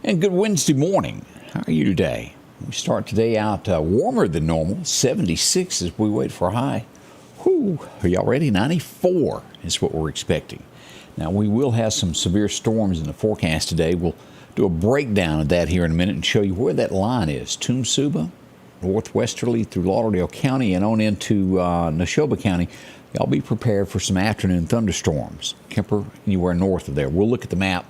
And good Wednesday morning. How are you today? We start today out warmer than normal, 76 as we wait for a high. Whew, are y'all ready? 94 is what we're expecting. Now, we will have some severe storms in the forecast today. We'll do a breakdown of that here in a minute and show you where that line is. Neshoba, northwesterly through Lauderdale County and on into Neshoba County. Y'all be prepared for some afternoon thunderstorms. Kemper, anywhere north of there. We'll look at the map,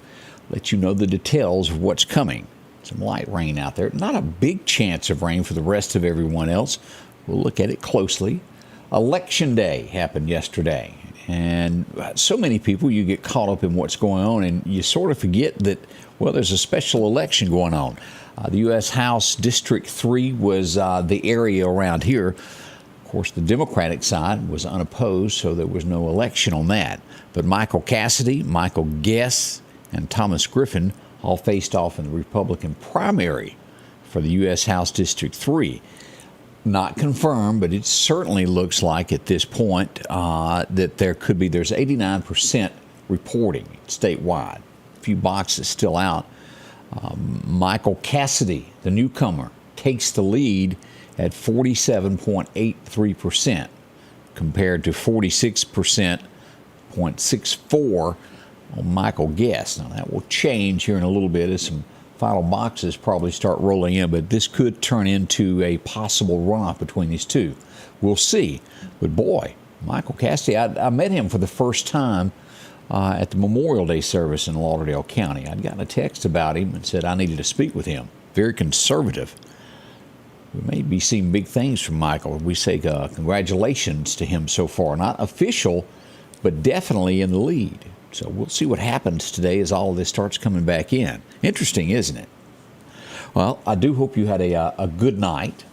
let you know the details of what's coming. Some light rain out there. Not a big chance of rain for the rest of everyone else. We'll look at it closely. Election Day happened yesterday. And so many people, you get caught up in what's going on and you sort of forget that, well, there's a special election going on. The U.S. House District 3 was the area around here. Of course, the Democratic side was unopposed, so there was no election on that. But Michael Cassidy, Michael Guess, and Thomas Griffin all faced off in the Republican primary for the U.S. House District 3. Not confirmed, but it certainly looks like at this point that there's 89% reporting statewide. A few boxes still out. Michael Cassidy, the newcomer, takes the lead at 47.83% compared to 46.64% on Michael Guess. Now, that will change here in a little bit as some final boxes probably start rolling in, but this could turn into a possible runoff between these two. We'll see. But boy, Michael Cassidy, I met him for the first time at the Memorial Day service in Lauderdale County. I'd gotten a text about him and said I needed to speak with him. Very conservative. We may be seeing big things from Michael. We say congratulations to him so far. Not official, but definitely in the lead. So we'll see what happens today as all of this starts coming back in. Interesting, isn't it? Well, I do hope you had a good night.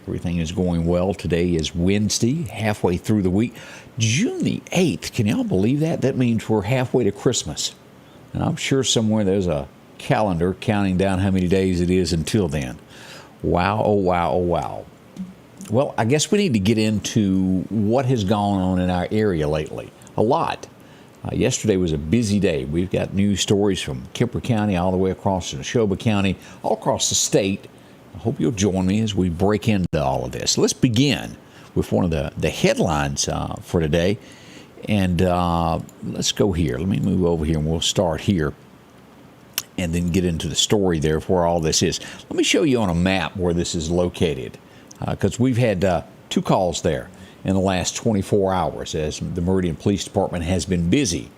Everything is going well. Today is Wednesday, halfway through the week. June the 8th. Can y'all believe that? That means we're halfway to Christmas. And I'm sure somewhere there's a calendar counting down how many days it is until then. Wow, oh wow, oh wow. Well, I guess we need to get into what has gone on in our area lately. A lot. Yesterday was a busy day. We've got news stories from Kemper County all the way across to Neshoba County, all across the state. I hope you'll join me as we break into all of this. Let's begin with one of the headlines for today. And let's go here. Let me move over here and we'll start here and then get into the story there of where all this is. Let me show you on a map where this is located because we've had two calls there in the last 24 hours as the Meridian Police Department has been busy.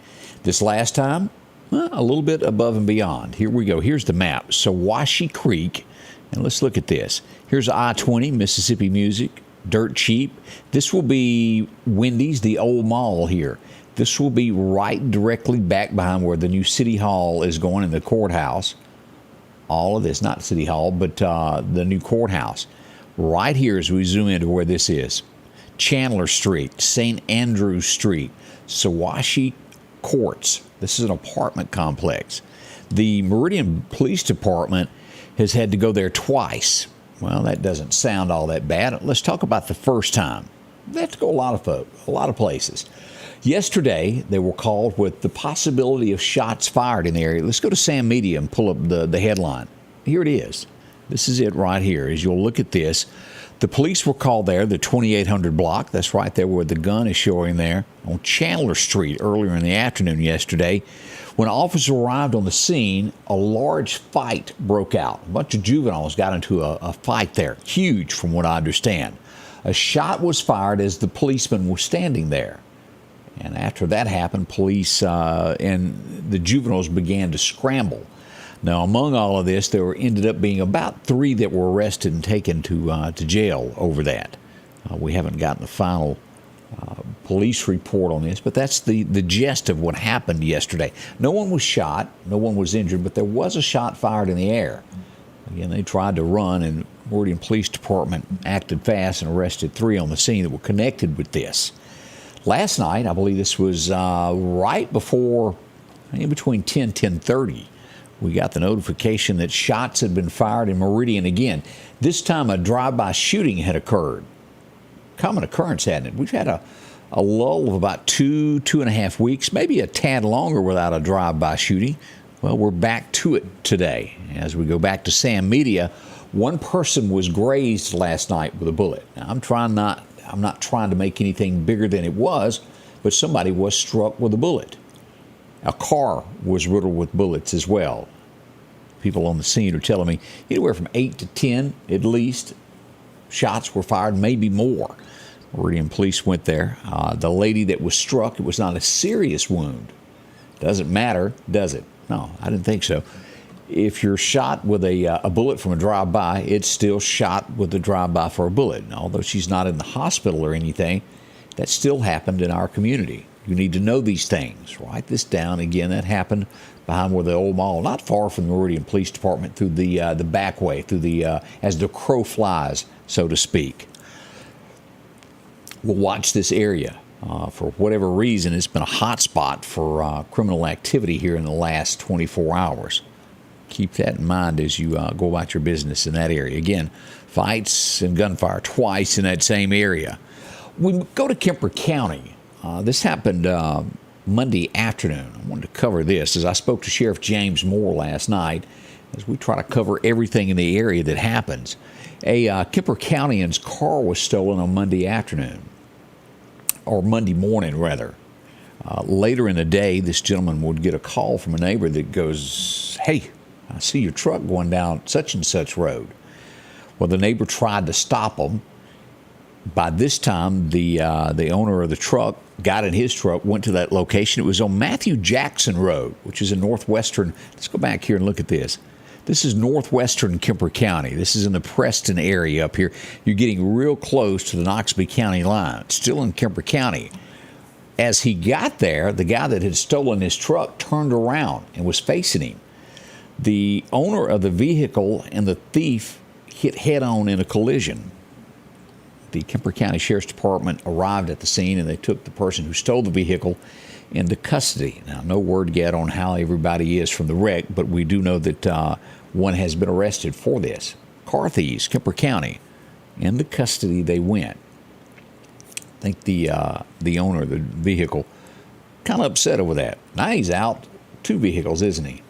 This last time, a little bit above and beyond. Here we go. Here's the map. Sowashee Creek. And let's look at this. Here's I-20, Mississippi Music, dirt cheap. This will be Wendy's, the old mall here. This will be right directly back behind where the new City Hall is going in the courthouse. All of this, not City Hall, but the new courthouse. Right here as we zoom into where this is. Chandler Street, St. Andrews Street, Sowashee Courts. This is an apartment complex. The Meridian Police Department has had to go there twice. Well, that doesn't sound all that bad. Let's talk about the first time. They have to go a lot of places. Yesterday, they were called with the possibility of shots fired in the area. Let's go to Sam Media and pull up the headline. Here it is. This is it right here. As you'll look at this, the police were called there, the 2800 block. That's right there where the gun is showing there on Chandler Street earlier in the afternoon yesterday. When officers arrived on the scene, a large fight broke out. A bunch of juveniles got into a fight there. Huge, from what I understand. A shot was fired as the policeman was standing there. And after that happened, police and the juveniles began to scramble. Now, among all of this, there ended up being about 3 that were arrested and taken to jail over that. We haven't gotten the final police report on this, but that's the gist of what happened yesterday. No one was shot, no one was injured, but there was a shot fired in the air. Again, they tried to run, and Meridian Police Department acted fast and arrested 3 on the scene that were connected with this. Last night, I believe this was right before, in between 10:30. We got the notification that shots had been fired in Meridian again. This time a drive-by shooting had occurred. Common occurrence, hadn't it? We've had a lull of about 2.5 weeks, maybe a tad longer without a drive-by shooting. Well, we're back to it today. As we go back to Sam Media, one person was grazed last night with a bullet. Now, I'm not trying to make anything bigger than it was, but somebody was struck with a bullet. A car was riddled with bullets as well. People on the scene are telling me anywhere from 8 to 10 at least shots were fired, maybe more. Meridian police went there. The lady that was struck, it was not a serious wound. Doesn't matter, does it? No, I didn't think so. If you're shot with a bullet from a drive-by, it's still shot with a drive-by for a bullet. And although she's not in the hospital or anything, that still happened in our community. You need to know these things. Write this down. Again, that happened behind where the old mall, not far from the Meridian Police Department, through the back way, through the as the crow flies, so to speak. We'll watch this area. For whatever reason, it's been a hot spot for criminal activity here in the last 24 hours. Keep that in mind as you go about your business in that area. Again, fights and gunfire twice in that same area. We go to Kemper County. This happened Monday afternoon. I wanted to cover this as I spoke to Sheriff James Moore last night as we try to cover everything in the area that happens. A Kemper Countyman's car was stolen on Monday afternoon, or Monday morning, rather. Later in the day, this gentleman would get a call from a neighbor that goes, "Hey, I see your truck going down such and such road." Well, the neighbor tried to stop him. By this time, the owner of the truck got in his truck, went to that location. It was on Matthew Jackson Road, which is in northwestern. Let's go back here and look at this. This is northwestern Kemper County. This is in the Preston area up here. You're getting real close to the Noxubee County line. It's still in Kemper County. As he got there, the guy that had stolen his truck turned around and was facing him. The owner of the vehicle and the thief hit head-on in a collision. The Kemper County Sheriff's Department arrived at the scene, and they took the person who stole the vehicle into custody. Now, no word yet on how everybody is from the wreck, but we do know that one has been arrested for this. Car thieves, Kemper County, into custody they went. I think the owner of the vehicle kind of upset over that. Now he's out 2 vehicles, isn't he?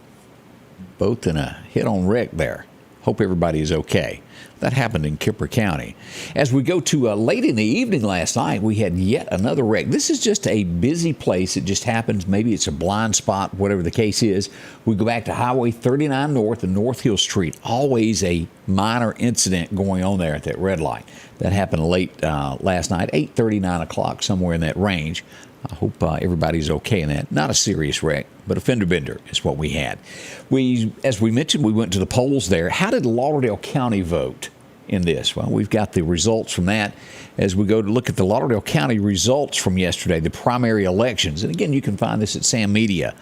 Both in a hit-on wreck there. Hope everybody is okay. That happened in Kemper County. As we go to late in the evening last night, we had yet another wreck. This is just a busy place. It just happens. Maybe it's a blind spot, whatever the case is. We go back to Highway 39 North and North Hill Street. Always a minor incident going on there at that red light. That happened late last night, 8:30, 9 o'clock, somewhere in that range. I hope everybody's okay in that. Not a serious wreck, but a fender bender is what we had. As we mentioned, we went to the polls there. How did Lauderdale County vote in this? Well, we've got the results from that as we go to look at the Lauderdale County results from yesterday, the primary elections. And again, you can find this at Sam Media.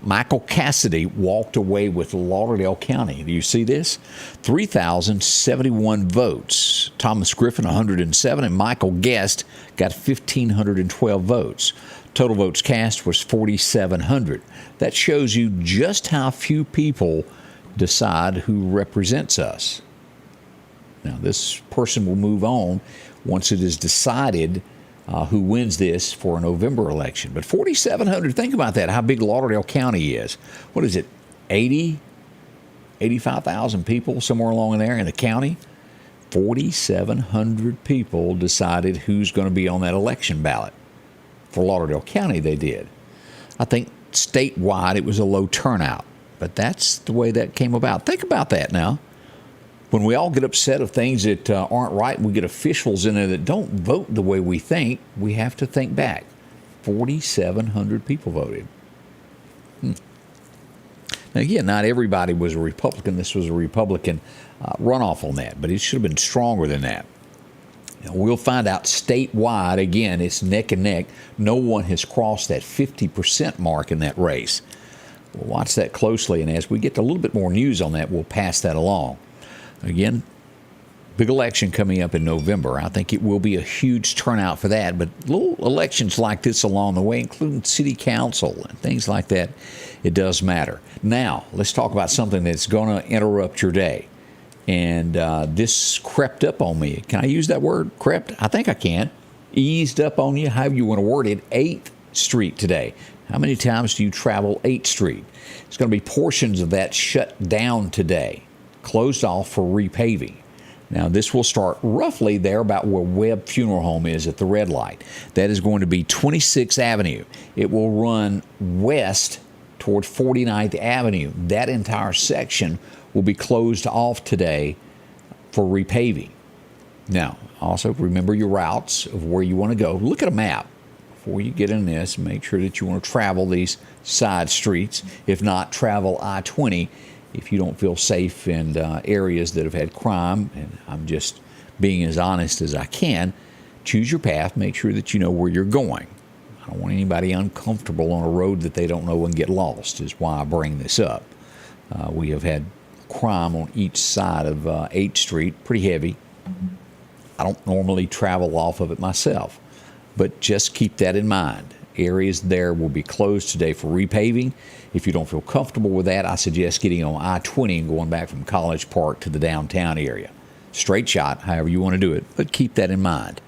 Michael Cassidy walked away with Lauderdale County. Do you see this? 3,071 votes. Thomas Griffin, 107, and Michael Guest got 1,512 votes. Total votes cast was 4,700. That shows you just how few people decide who represents us. Now, this person will move on once it is decided who wins this for a November election. But 4,700, think about that, how big Lauderdale County is. What is it, 85,000 people, somewhere along in there in the county? 4,700 people decided who's going to be on that election ballot. For Lauderdale County, they did. I think statewide it was a low turnout, but that's the way that came about. Think about that now. When we all get upset of things that aren't right, we get officials in there that don't vote the way we think, we have to think back. 4,700 people voted. Now, again, not everybody was a Republican. This was a Republican runoff on that, but it should have been stronger than that. Now, we'll find out statewide. Again, it's neck and neck. No one has crossed that 50% mark in that race. We'll watch that closely, and as we get a little bit more news on that, we'll pass that along. Again, big election coming up in November. I think it will be a huge turnout for that, but little elections like this along the way, including city council and things like that, it does matter. Now, let's talk about something that's going to interrupt your day. And this crept up on me. Can I use that word, crept? I think I can. Eased up on you, however you want to word it. 8th Street today. How many times do you travel 8th Street? It's going to be portions of that shut down today, closed off for repaving. Now, this will start roughly there about where Webb Funeral Home is at the red light. That is going to be 26th Avenue. It will run west toward 49th Avenue. That entire section will be closed off today for repaving. Now, also remember your routes of where you want to go. Look at a map before you get in this. Make sure that you want to travel these side streets. If not, travel I-20 if you don't feel safe in areas that have had crime. And I'm just being as honest as I can. Choose your path. Make sure that you know where you're going. I don't want anybody uncomfortable on a road that they don't know and get lost, is why I bring this up. We have had crime on each side of 8th Street, pretty heavy. I don't normally travel off of it myself, but just keep that in mind. Areas there will be closed today for repaving. If you don't feel comfortable with that, I suggest getting on I-20 and going back from College Park to the downtown area. Straight shot, however you want to do it, but keep that in mind.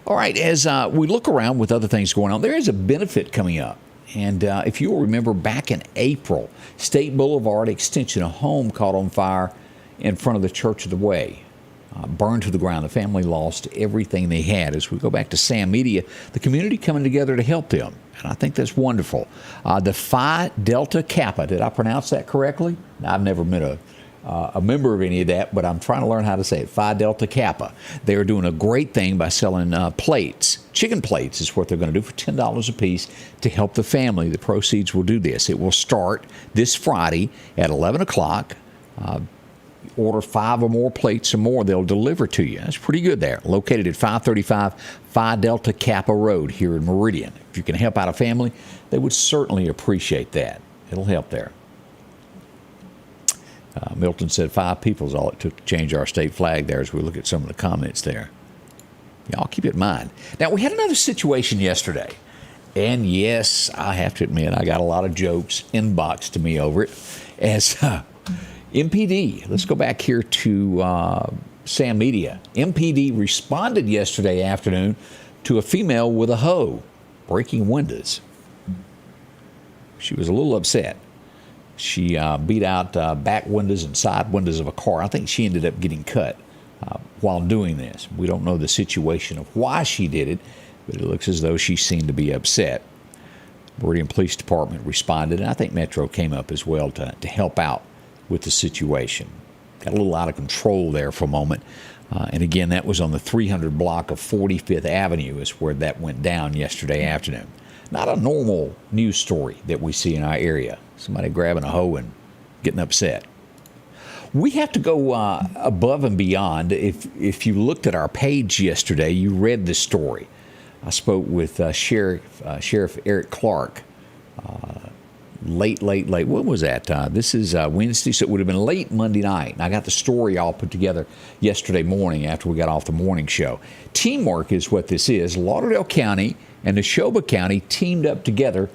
All right, as we look around with other things going on, there is a benefit coming up. And if you'll remember back in April, State Boulevard extension, a home caught on fire in front of the Church of the Way. Burned to the ground. The family lost everything they had. As we go back to Sam Media, the community coming together to help them. And I think that's wonderful. The Phi Delta Kappa, did I pronounce that correctly? I've never met a member of any of that, but I'm trying to learn how to say it. Phi Delta Kappa. They're doing a great thing by selling plates. Chicken plates is what they're going to do for $10 a piece to help the family. The proceeds will do this. It will start this Friday at 11 o'clock. Order 5 or more plates or more, they'll deliver to you. That's pretty good there. Located at 535 Phi Delta Kappa Road here in Meridian. If you can help out a family, they would certainly appreciate that. It'll help there. Milton said 5 people is all it took to change our state flag there as we look at some of the comments there. Y'all keep it in mind. Now, we had another situation yesterday. And yes, I have to admit, I got a lot of jokes inboxed to me over it. As MPD, let's go back here to Sam Media. MPD responded yesterday afternoon to a female with a hoe breaking windows. She was a little upset. She beat out back windows and side windows of a car. I think she ended up getting cut while doing this. We don't know the situation of why she did it, but it looks as though she seemed to be upset. Meridian Police Department responded, and I think Metro came up as well to help out with the situation. Got a little out of control there for a moment. And again, that was on the 300 block of 45th Avenue is where that went down yesterday afternoon. Not a normal news story that we see in our area. Somebody grabbing a hoe and getting upset. We have to go above and beyond. If you looked at our page yesterday, you read the story. I spoke with Sheriff Eric Clark late. What was that? This is Wednesday, so it would have been late Monday night. And I got the story all put together yesterday morning after we got off the morning show. Teamwork is what this is. Lauderdale County and Neshoba County teamed up together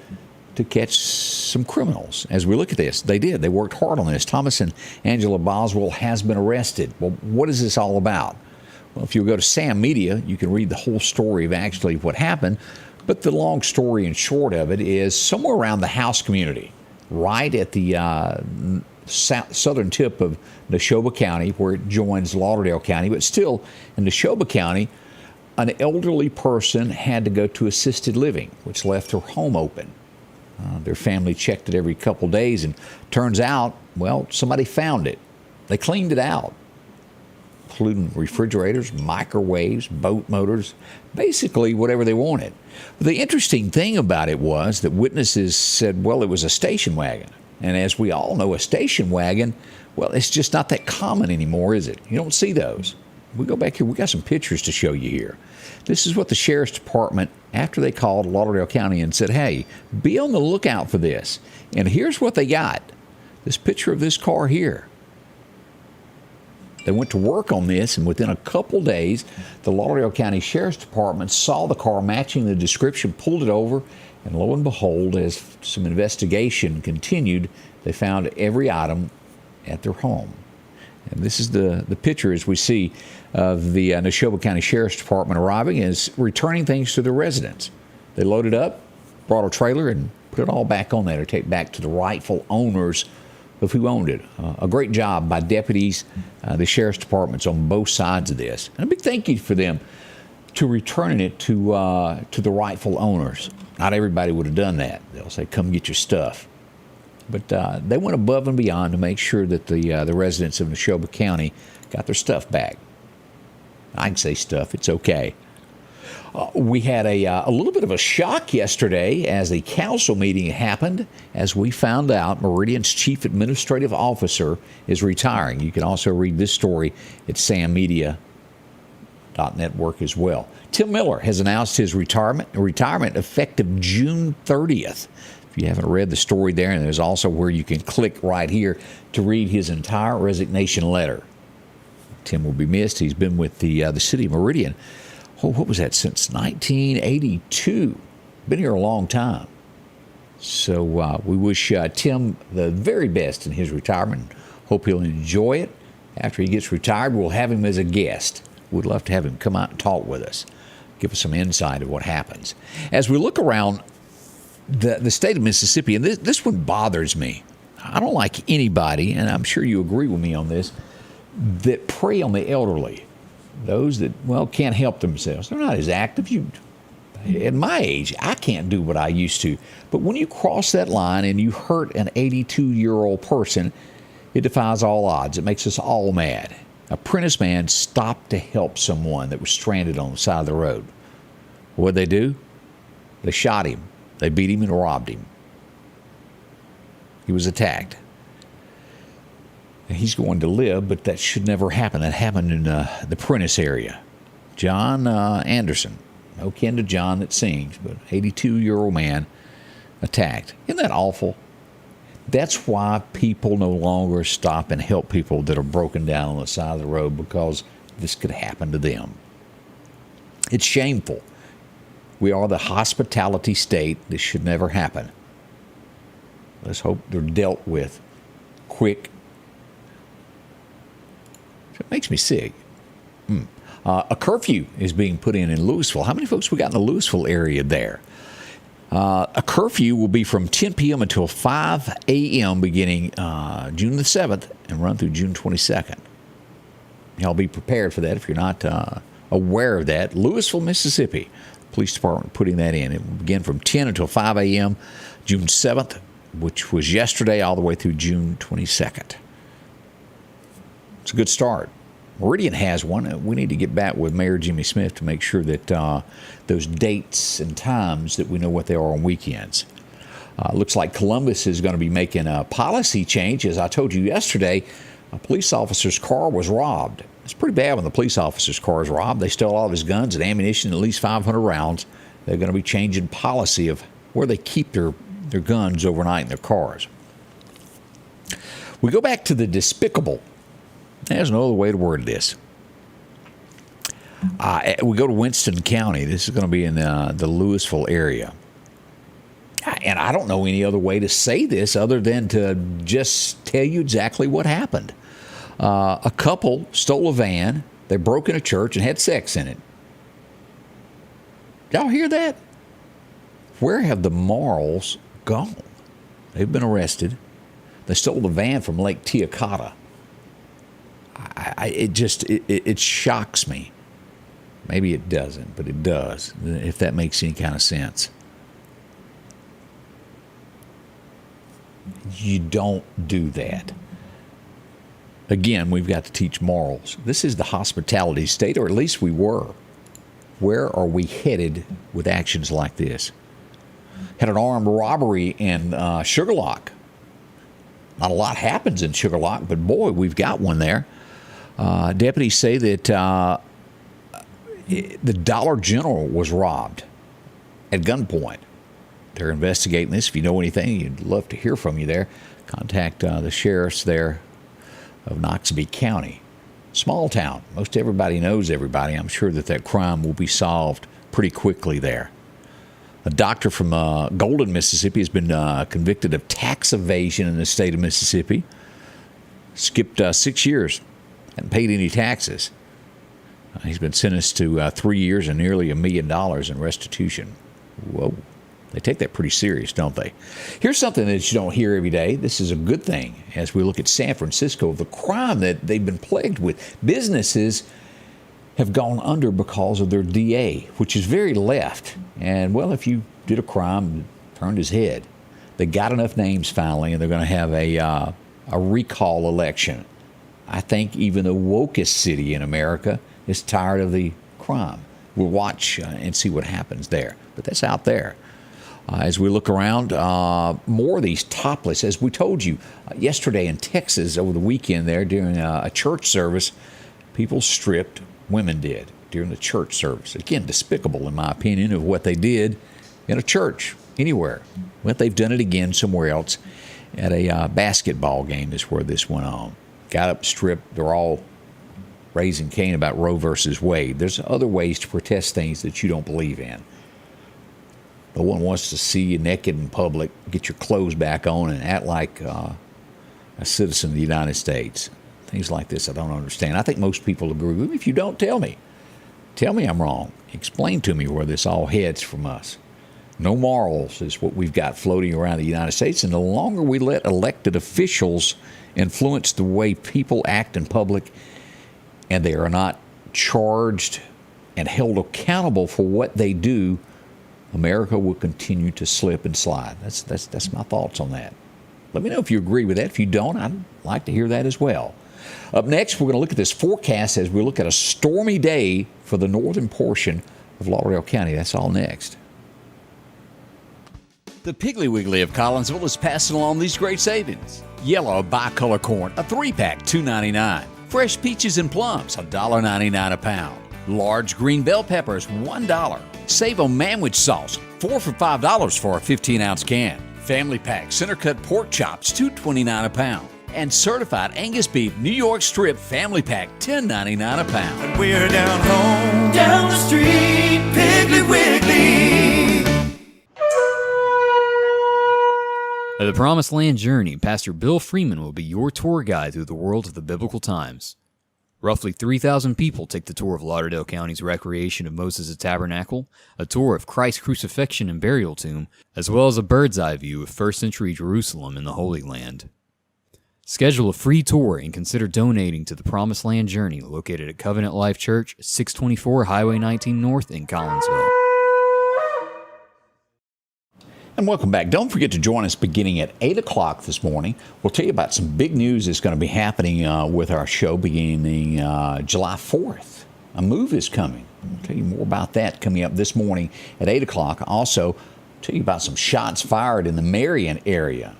to catch some criminals. As we look at this, they did. They worked hard on this. Thomas and Angela Boswell has been arrested. Well, what is this all about? Well, if you go to Sam Media, you can read the whole story of actually what happened. But the long story and short of it is somewhere around the House community, right at the southern tip of Neshoba County, where it joins Lauderdale County, but still in Neshoba County, an elderly person had to go to assisted living, which left her home open. Their family checked it every couple days, and turns out, well, somebody found it. They cleaned it out, including refrigerators, microwaves, boat motors, basically whatever they wanted. But the interesting thing about it was that witnesses said, well, it was a station wagon. And as we all know, a station wagon, well, it's just not that common anymore, is it? You don't see those. We go back here, we got some pictures to show you here. This is what the Sheriff's Department, after they called Lauderdale County and said, hey, be on the lookout for this. And here's what they got. This picture of this car here. They went to work on this, and within a couple days, the Lauderdale County Sheriff's Department saw the car matching the description, pulled it over, and lo and behold, as some investigation continued, they found every item at their home. And this is the picture, as we see, of the Neshoba County Sheriff's Department arriving, is returning things to their residents. They loaded up, brought a trailer, and Put it all back on there to take back to the rightful owners of who owned it. A great job by deputies, the sheriff's departments on both sides of this. And a big thank you for them to returning it to the rightful owners. Not everybody would have done that. They'll say, come get your stuff. But they went above and beyond to make sure that the residents of Neshoba County got their stuff back. I can say stuff. It's okay. We had a little bit of a shock yesterday as a council meeting happened, as we found out Meridian's chief administrative officer is retiring. You can also read this story at sammedia.network as well. Tim Miller has announced his retirement effective June 30th. If you haven't read the story there, and there's also where you can click right here to read his entire resignation letter. Tim will be missed. He's been with the city of Meridian. Oh, what was that, since 1982? Been here a long time. So we wish Tim the very best in his retirement. Hope he'll enjoy it. After he gets retired, we'll have him as a guest. We'd love to have him come out and talk with us, give us some insight of what happens. As we look around the state of Mississippi, and this one bothers me. I don't like anybody, and I'm sure you agree with me on this, that prey on the elderly. Those that, can't help themselves. They're not as active. At my age, I can't do what I used to. But when you cross that line and you hurt an 82-year-old person, it defies all odds. It makes us all mad. A Prentice man stopped to help someone that was stranded on the side of the road. What'd they do? They shot him. They beat him and robbed him. He was attacked. He's going to live, but that should never happen. That happened in the Prentice area. John Anderson, no kin to John that sings, but 82-year-old man attacked. Isn't that awful? That's why people no longer stop and help people that are broken down on the side of the road, because this could happen to them. It's shameful. We are the hospitality state. This should never happen. Let's hope they're dealt with quick. It makes me sick. A curfew is being put in Louisville. How many folks we got in the Louisville area there? A curfew will be from 10 p.m. until 5 a.m. beginning June the 7th and run through June 22nd. Y'all be prepared for that if you're not aware of that. Louisville, Mississippi, Police Department putting that in. It will begin from 10 until 5 a.m. June 7th, which was yesterday, all the way through June 22nd. It's a good start. Meridian has one. We need to get back with Mayor Jimmy Smith to make sure that those dates and times, that we know what they are on weekends. Looks like Columbus is going to be making a policy change. As I told you yesterday, a police officer's car was robbed. It's pretty bad when the police officer's car is robbed. They stole all of his guns and ammunition, at least 500 rounds. They're going to be changing policy of where they keep their guns overnight in their cars. We go back to the despicable. There's no other way to word this. We go to Winston County. This is going to be in the Louisville area. And I don't know any other way to say this other than to just tell you exactly what happened. A couple stole a van. They broke in a church and had sex in it. Y'all hear that? Where have the morals gone? They've been arrested. They stole the van from Lake Teocata. It shocks me. Maybe it doesn't, but it does, if that makes any kind of sense. You don't do that. Again, we've got to teach morals. This is the hospitality state, or at least we were. Where are we headed with actions like this? Had an armed robbery in Sugar Lock. Not a lot happens in Sugar Lock, but boy, we've got one there. Deputies say that the Dollar General was robbed at gunpoint. They're investigating this. If you know anything, you'd love to hear from you there. Contact the sheriffs there of Noxubee County. Small town. Most everybody knows everybody. I'm sure that crime will be solved pretty quickly there. A doctor from Golden, Mississippi has been convicted of tax evasion in the state of Mississippi. Skipped 6 years. Hadn't paid any taxes. He's been sentenced to 3 years and nearly $1 million in restitution. Whoa. They take that pretty serious, don't they? Here's something that you don't hear every day. This is a good thing as we look at San Francisco, the crime that they've been plagued with. Businesses have gone under because of their DA, which is very left. And, well, if you did a crime, turned his head. They got enough names finally, and they're going to have a recall election. I think even the wokest city in America is tired of the crime. We'll watch and see what happens there. But that's out there. As we look around, more of these topless, as we told you yesterday in Texas over the weekend there during a church service, people stripped, women did, during the church service. Again, despicable in my opinion of what they did in a church, anywhere. But they've done it again somewhere else. At a basketball game is where this went on. Got up, stripped. They're all raising Cain about Roe versus Wade. There's other ways to protest things that you don't believe in. No one wants to see you naked in public, get your clothes back on, and act like a citizen of the United States. Things like this I don't understand. I think most people agree with me. If you don't, tell me. Tell me I'm wrong. Explain to me where this all heads from us. No morals is what we've got floating around the United States, and the longer we let elected officials influence the way people act in public, and they are not charged and held accountable for what they do, America will continue to slip and slide. That's my thoughts on that. Let me know if you agree with that. If you don't, I'd like to hear that as well. Up next, we're going to look at this forecast as we look at a stormy day for the northern portion of Lauderdale County. That's all next. The Piggly Wiggly of Collinsville is passing along these great savings. Yellow bicolor corn, a 3-pack, $2.99. Fresh peaches and plums, $1.99 a pound. Large green bell peppers, $1. Save on manwich sauce, 4 for $5 for a 15-ounce can. Family pack center cut pork chops, $2.29 a pound. And certified Angus beef New York strip family pack, $10.99 a pound. And we're down home, down the street, Piggly Wiggly. At the Promised Land Journey, Pastor Bill Freeman will be your tour guide through the world of the biblical times. Roughly 3,000 people take the tour of Lauderdale County's Recreation of Moses' Tabernacle, a tour of Christ's crucifixion and burial tomb, as well as a bird's-eye view of first-century Jerusalem and the Holy Land. Schedule a free tour and consider donating to the Promised Land Journey located at Covenant Life Church, 624 Highway 19 North in Collinsville. And welcome back. Don't forget to join us beginning at 8 o'clock this morning. We'll tell you about some big news that's going to be happening with our show beginning July 4th. A move is coming. We'll tell you more about that coming up this morning at 8 o'clock. Also, tell you about some shots fired in the Marion area.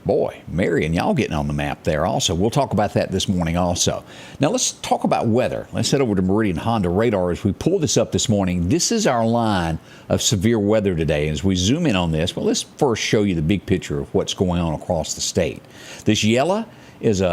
Boy, Marion, y'all getting on the map there also. We'll talk about that this morning also. Now, let's talk about weather. Let's head over to Meridian Honda Radar as we pull this up this morning. This is our line of severe weather today. As we zoom in on this, well, let's first show you the big picture of what's going on across the state. This yellow is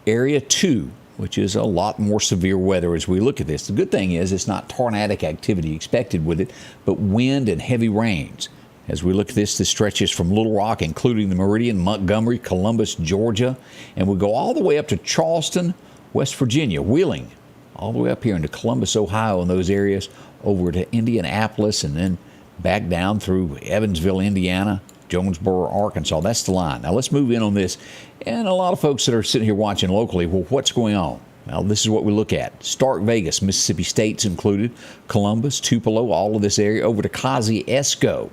Area 2, which is a lot more severe weather as we look at this. The good thing is it's not tornadic activity expected with it, but wind and heavy rains. As we look at this stretches from Little Rock, including the Meridian, Montgomery, Columbus, Georgia, and we go all the way up to Charleston, West Virginia, Wheeling, all the way up here into Columbus, Ohio, and those areas, over to Indianapolis, and then back down through Evansville, Indiana, Jonesboro, Arkansas. That's the line. Now let's move in on this. And a lot of folks that are sitting here watching locally, well, what's going on? Well, this is what we look at. Stark Vegas, Mississippi State's included, Columbus, Tupelo, all of this area, over to Kosciuszko.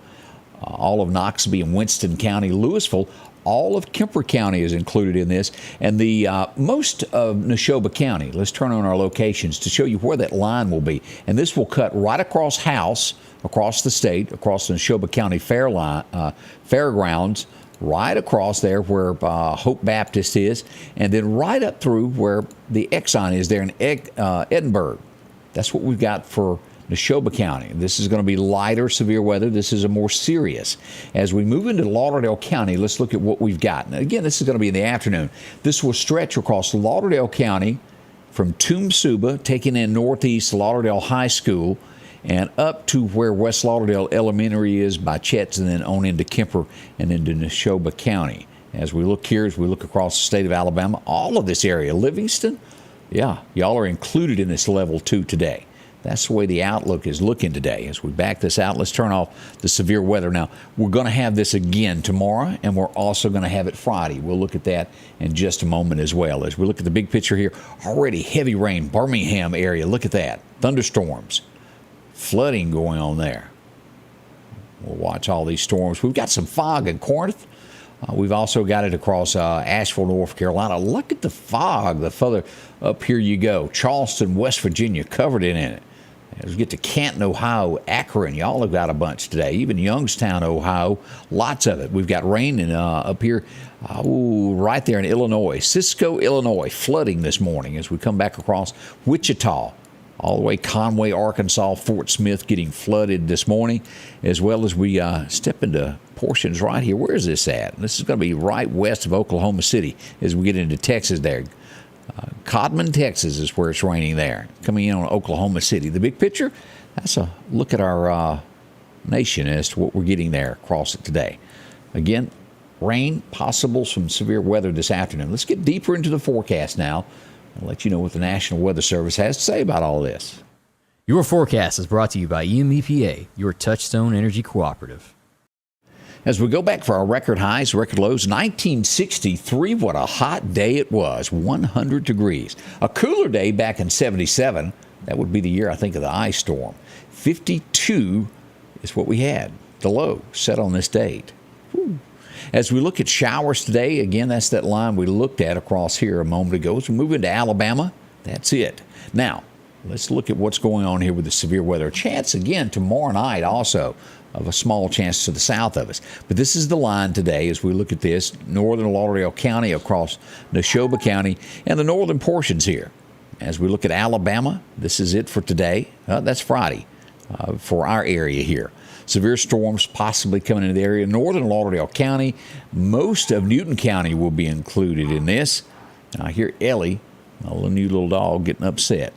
All of Knoxville and Winston County, Louisville, all of Kemper County is included in this, and the most of Neshoba County. Let's turn on our locations to show you where that line will be. And this will cut right across House, across the state, across the Neshoba County Fairgrounds, right across there where Hope Baptist is, and then right up through where the Exxon is there in Edinburgh. That's what we've got for Neshoba County. This is going to be lighter severe weather. This is a more serious. As we move into Lauderdale County, let's look at what we've got. Now, again, this is going to be in the afternoon. This will stretch across Lauderdale County from Tumsuba, taking in northeast Lauderdale High School, and up to where West Lauderdale Elementary is by Chet's, and then on into Kemper and into Neshoba County. As we look here, as we look across the state of Alabama, all of this area, Livingston, yeah, y'all are included in this level 2 today. That's the way the outlook is looking today. As we back this out, let's turn off the severe weather. Now, we're going to have this again tomorrow, and we're also going to have it Friday. We'll look at that in just a moment as well. As we look at the big picture here, already heavy rain, Birmingham area. Look at that. Thunderstorms, flooding going on there. We'll watch all these storms. We've got some fog in Corinth. We've also got it across Asheville, North Carolina. Look at the fog. The further up here you go. Charleston, West Virginia, covered in it. As we get to Canton, Ohio, Akron, y'all have got a bunch today. Even Youngstown, Ohio, lots of it. We've got rain up here, right there in Illinois. Cisco, Illinois, flooding this morning as we come back across Wichita. All the way Conway, Arkansas, Fort Smith getting flooded this morning, as well as we step into portions right here. Where is this at? This is going to be right west of Oklahoma City as we get into Texas there. Codman, Texas is where it's raining there, coming in on Oklahoma City. The big picture, that's a look at our nation as to what we're getting there across it today. Again, rain, possible some severe weather this afternoon. Let's get deeper into the forecast now. I'll let you know what the National Weather Service has to say about all this. Your forecast is brought to you by EMEPA, your Touchstone Energy Cooperative. As we go back for our record highs, record lows, 1963, what a hot day it was, 100 degrees. A cooler day back in 77, that would be the year, I think, of the ice storm. 52 is what we had, the low set on this date. Whew. As we look at showers today, again, that's that line we looked at across here a moment ago. As we move into Alabama, that's it. Now, let's look at what's going on here with the severe weather. Chance again tomorrow night also of a small chance to the south of us. But this is the line today as we look at this. Northern Lauderdale County across Neshoba County and the northern portions here. As we look at Alabama, this is it for today. That's Friday for our area here. Severe storms possibly coming into the area. Northern Lauderdale County, most of Newton County will be included in this. I hear Ellie, a new little dog, getting upset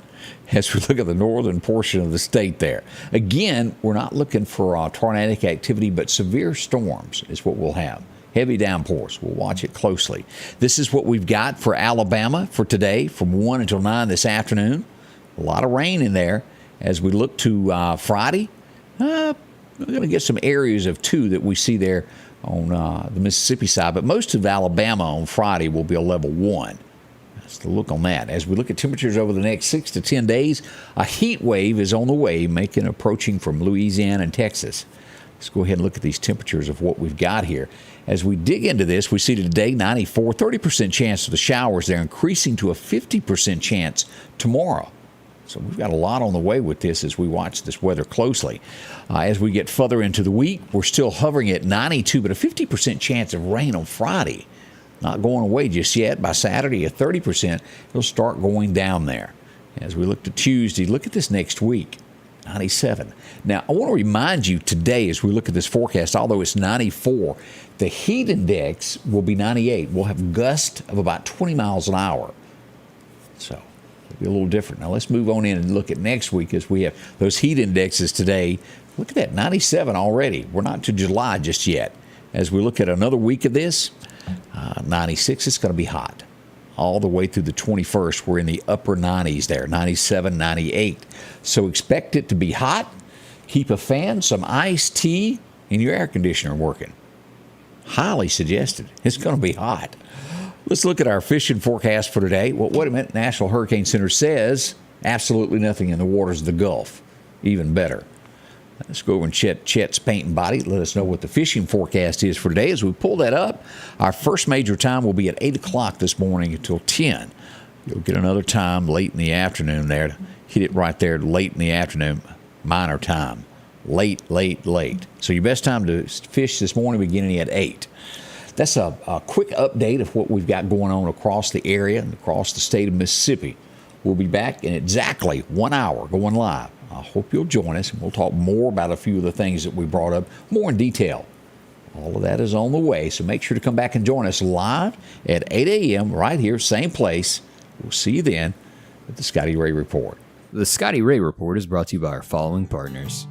as we look at the northern portion of the state there. Again, we're not looking for tornadic activity, but severe storms is what we'll have. Heavy downpours. We'll watch it closely. This is what we've got for Alabama for today from 1 until 9 this afternoon. A lot of rain in there. As we look to Friday, we're going to get some areas of 2 that we see there on the Mississippi side, but most of Alabama on Friday will be a level 1. That's the look on that. As we look at temperatures over the next 6 to 10 days, a heat wave is on the way, approaching from Louisiana and Texas. Let's go ahead and look at these temperatures of what we've got here. As we dig into this, we see today 94, 30% chance of the showers there, increasing to a 50% chance tomorrow. So we've got a lot on the way with this as we watch this weather closely. As we get further into the week, we're still hovering at 92, but a 50% chance of rain on Friday. Not going away just yet. By Saturday, a 30%, it'll start going down there. As we look to Tuesday, look at this next week, 97. Now, I want to remind you today as we look at this forecast, although it's 94, the heat index will be 98. We'll have gusts of about 20 miles an hour. So it'll be a little different. Now, let's move on in and look at next week as we have those heat indexes today. Look at that, 97 already. We're not to July just yet. As we look at another week of this, 96, it's going to be hot. All the way through the 21st, we're in the upper 90s there, 97, 98. So expect it to be hot. Keep a fan, some iced tea, and your air conditioner working. Highly suggested. It's going to be hot. Let's look at our fishing forecast for today. Well, wait a minute. National Hurricane Center says absolutely nothing in the waters of the Gulf. Even better. Let's go over and check Chet's Paint and Body. Let us know what the fishing forecast is for today. As we pull that up, our first major time will be at 8 o'clock this morning until 10. You'll get another time late in the afternoon there. To hit it right there late in the afternoon. Minor time. Late. So your best time to fish this morning beginning at 8. That's a quick update of what we've got going on across the area and across the state of Mississippi. We'll be back in exactly 1 hour going live. I hope you'll join us, and we'll talk more about a few of the things that we brought up more in detail. All of that is on the way, so make sure to come back and join us live at 8 a.m. right here, same place. We'll see you then with the Scotty Ray Report. The Scotty Ray Report is brought to you by our following partners: